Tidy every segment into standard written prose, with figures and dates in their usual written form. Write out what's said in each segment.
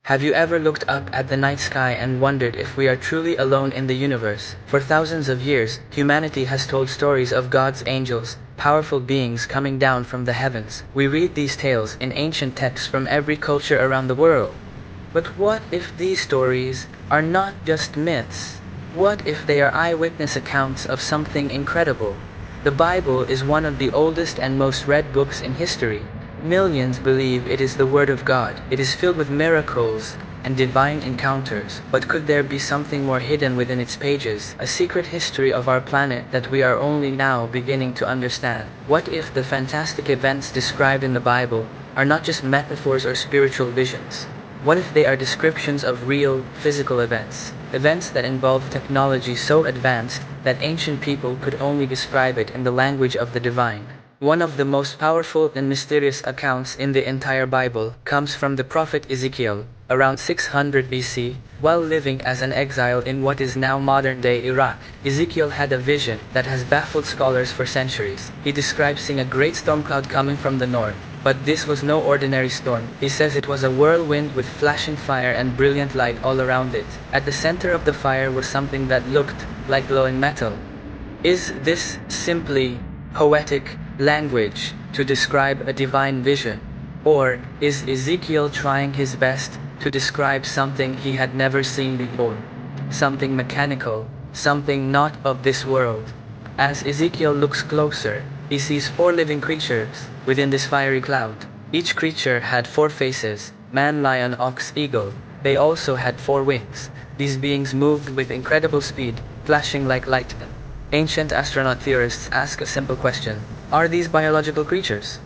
Have you ever looked up at the night sky and wondered if we are truly alone in the universe? For thousands of years, humanity has told stories of God's angels, powerful beings coming down from the heavens. We read these tales in ancient texts from every culture around the world. But what if these stories are not just myths? What if they are eyewitness accounts of something incredible? The Bible is one of the oldest and most read books in history. Millions believe it is the Word of God. It is filled with miracles and divine encounters. But could there be something more hidden within its pages? A secret history of our planet that we are only now beginning to understand? What if the fantastic events described in the Bible are not just metaphors or spiritual visions? What if they are descriptions of real, physical events? Events that involve technology so advanced that ancient people could only describe it in the language of the divine. One of the most powerful and mysterious accounts in the entire Bible comes from the prophet Ezekiel, around 600 BC, while living as an exile in what is now modern-day Iraq. Ezekiel had a vision that has baffled scholars for centuries. He describes seeing a great storm cloud coming from the north. But this was no ordinary storm. He says it was a whirlwind with flashing fire and brilliant light all around it. At the center of the fire was something that looked like glowing metal. Is this simply poetic language to describe a divine vision? Or is Ezekiel trying his best to describe something he had never seen before? Something mechanical, something not of this world. As Ezekiel looks closer, he sees 4 living creatures within this fiery cloud. Each creature had 4 faces: man, lion, ox, eagle. They also had 4 wings. These beings moved with incredible speed, flashing like lightning. Ancient astronaut theorists ask a simple question: are these biological creatures?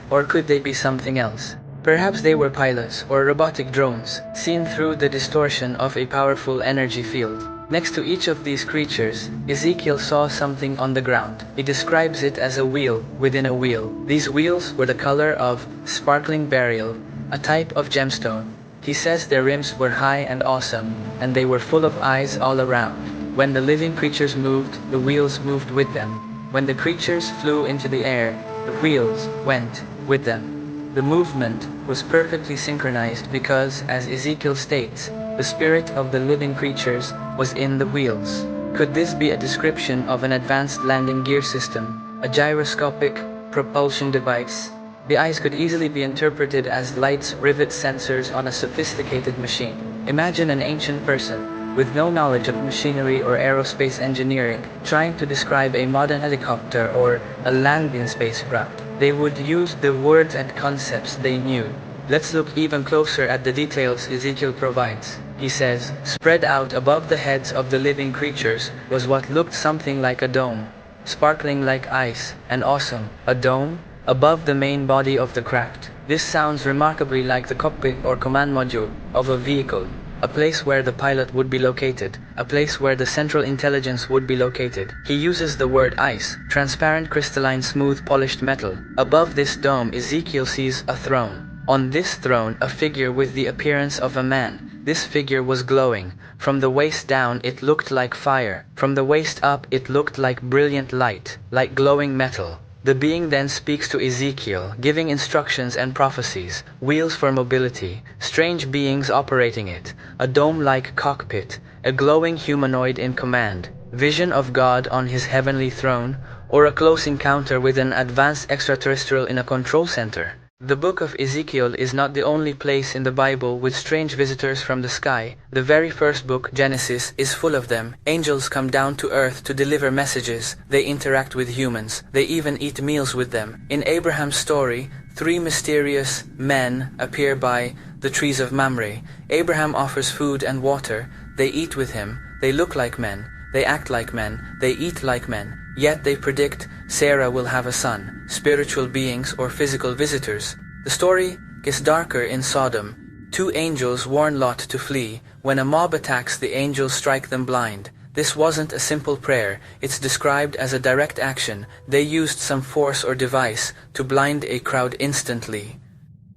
Or could they be something else? Perhaps they were pilots or robotic drones, seen through the distortion of a powerful energy field. Next to each of these creatures, Ezekiel saw something on the ground. He describes it as a wheel within a wheel. These wheels were the color of sparkling beryl, a type of gemstone. He says their rims were high and awesome, and they were full of eyes all around. When the living creatures moved, the wheels moved with them. When the creatures flew into the air, the wheels went with them. The movement was perfectly synchronized because, as Ezekiel states, the spirit of the living creatures was in the wheels. Could this be a description of an advanced landing gear system, a gyroscopic propulsion device? The eyes could easily be interpreted as lights, rivet sensors on a sophisticated machine. Imagine an ancient person, with no knowledge of machinery or aerospace engineering, trying to describe a modern helicopter or a landing spacecraft. They would use the words and concepts they knew. Let's look even closer at the details Ezekiel provides. He says, spread out above the heads of the living creatures was what looked something like a dome, sparkling like ice, and awesome. A dome? Above the main body of the craft. This sounds remarkably like the cockpit or command module of a vehicle. A place where the pilot would be located, a place where the central intelligence would be located. He uses the word ice, transparent, crystalline, smooth, polished metal. Above this dome, Ezekiel sees a throne. On this throne, a figure with the appearance of a man. This figure was glowing. From the waist down, it looked like fire. From the waist up, it looked like brilliant light, like glowing metal. The being then speaks to Ezekiel, giving instructions and prophecies. Wheels for mobility, strange beings operating it, a dome-like cockpit, a glowing humanoid in command, vision of God on his heavenly throne, or a close encounter with an advanced extraterrestrial in a control center. The book of Ezekiel is not the only place in the Bible with strange visitors from the sky. The very first book, Genesis, is full of them. Angels come down to earth to deliver messages. They interact with humans. They even eat meals with them. In Abraham's story, 3 mysterious men appear by the trees of Mamre. Abraham offers food and water. They eat with him. They look like men. They act like men. They eat like men. Yet they predict Sarah will have a son, spiritual beings or physical visitors. The story gets darker in Sodom. 2 angels warn Lot to flee. When a mob attacks, the angels strike them blind. This wasn't a simple prayer, it's described as a direct action. They used some force or device to blind a crowd instantly.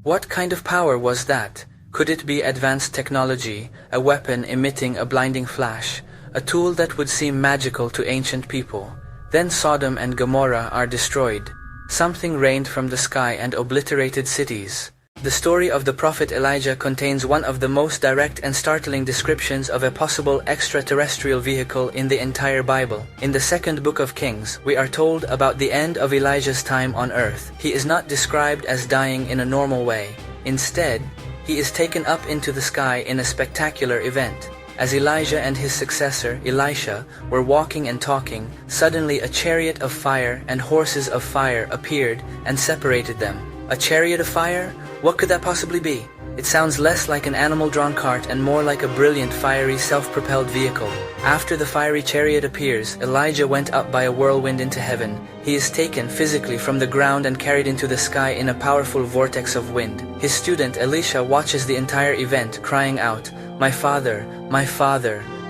What kind of power was that? Could it be advanced technology, a weapon emitting a blinding flash, a tool that would seem magical to ancient people? Then Sodom and Gomorrah are destroyed. Something rained from the sky and obliterated cities. The story of the prophet Elijah contains one of the most direct and startling descriptions of a possible extraterrestrial vehicle in the entire Bible. In the second book of Kings, we are told about the end of Elijah's time on earth. He is not described as dying in a normal way. Instead, he is taken up into the sky in a spectacular event. As Elijah and his successor, Elisha, were walking and talking, suddenly a chariot of fire and horses of fire appeared and separated them. A chariot of fire? What could that possibly be? It sounds less like an animal-drawn cart and more like a brilliant, fiery, self-propelled vehicle. After the fiery chariot appears, Elijah went up by a whirlwind into heaven. He is taken physically from the ground and carried into the sky in a powerful vortex of wind. His student Elisha watches the entire event, crying out, my father,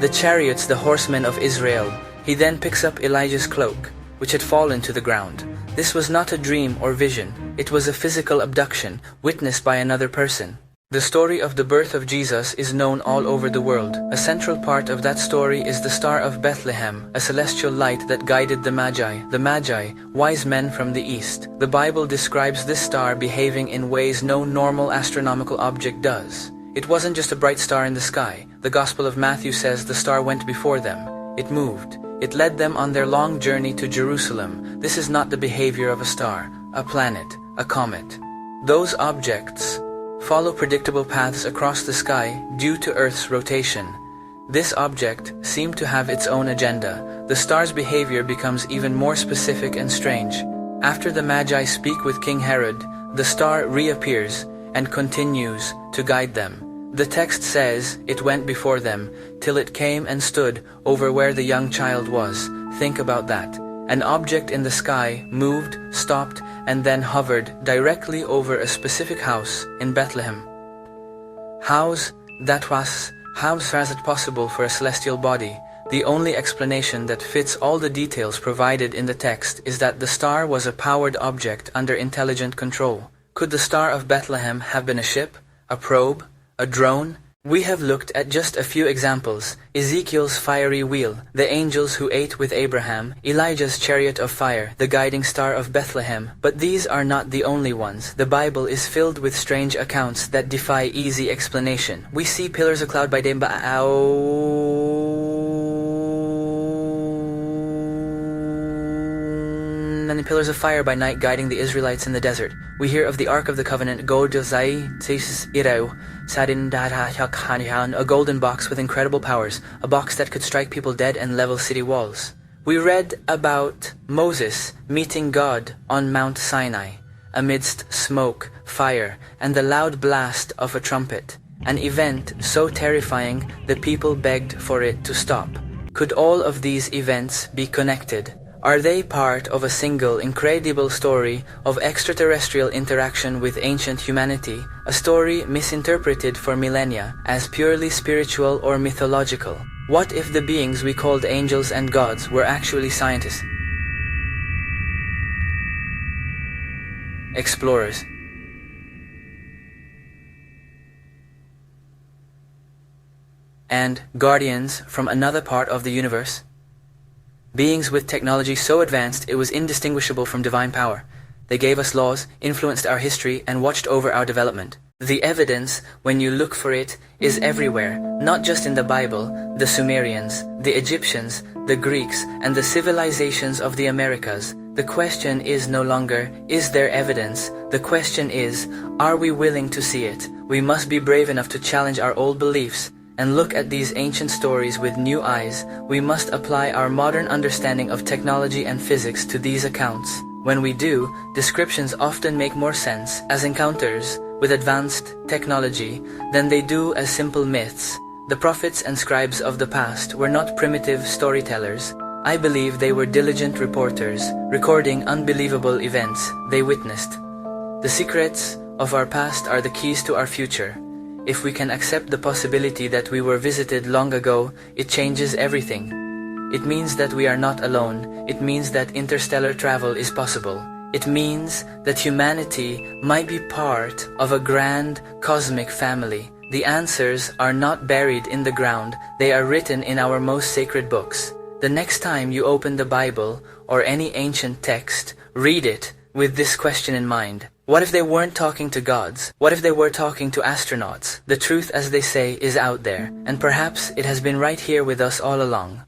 the chariots, the horsemen of Israel." He then picks up Elijah's cloak, which had fallen to the ground. This was not a dream or vision. It was a physical abduction, witnessed by another person. The story of the birth of Jesus is known all over the world. A central part of that story is the Star of Bethlehem, a celestial light that guided the Magi. The Magi, wise men from the east. The Bible describes this star behaving in ways no normal astronomical object does. It wasn't just a bright star in the sky. The Gospel of Matthew says the star went before them. It moved. It led them on their long journey to Jerusalem. This is not the behavior of a star, a planet, a comet. Those objects follow predictable paths across the sky due to Earth's rotation. This object seemed to have its own agenda. The star's behavior becomes even more specific and strange. After the Magi speak with King Herod, the star reappears and continues to guide them. The text says it went before them till it came and stood over where the young child was. Think about that. An object in the sky moved, stopped, and then hovered directly over a specific house in Bethlehem. How's it possible for a celestial body? The only explanation that fits all the details provided in the text is that the star was a powered object under intelligent control. Could the Star of Bethlehem have been a ship, a probe, a drone? We have looked at just a few examples: Ezekiel's fiery wheel, the angels who ate with Abraham, Elijah's chariot of fire, the guiding star of Bethlehem. But these are not the only ones. The Bible is filled with strange accounts that defy easy explanation. We see pillars of cloud by day and pillars of fire by night guiding the Israelites in the desert. We hear of the Ark of the Covenant, a golden box with incredible powers, a box that could strike people dead and level city walls. We read about Moses meeting God on Mount Sinai, amidst smoke, fire, and the loud blast of a trumpet, an event so terrifying the people begged for it to stop. Could all of these events be connected? Are they part of a single incredible story of extraterrestrial interaction with ancient humanity, a story misinterpreted for millennia as purely spiritual or mythological? What if the beings we called angels and gods were actually scientists, explorers, and guardians from another part of the universe? Beings with technology so advanced it was indistinguishable from divine power. They gave us laws, influenced our history, and watched over our development. The evidence, when you look for it, is everywhere, not just in the Bible. The Sumerians, the Egyptians, the Greeks, and the civilizations of the Americas. The question is no longer, is there evidence? The question is, are we willing to see it? We must be brave enough to challenge our old beliefs and look at these ancient stories with new eyes. We must apply our modern understanding of technology and physics to these accounts. When we do, descriptions often make more sense as encounters with advanced technology than they do as simple myths. The prophets and scribes of the past were not primitive storytellers. I believe they were diligent reporters, recording unbelievable events they witnessed. The secrets of our past are the keys to our future. If we can accept the possibility that we were visited long ago, it changes everything. It means that we are not alone. It means that interstellar travel is possible. It means that humanity might be part of a grand cosmic family. The answers are not buried in the ground. They are written in our most sacred books. The next time you open the Bible or any ancient text, read it with this question in mind. What if they weren't talking to gods? What if they were talking to astronauts? The truth, as they say, is out there, and perhaps it has been right here with us all along.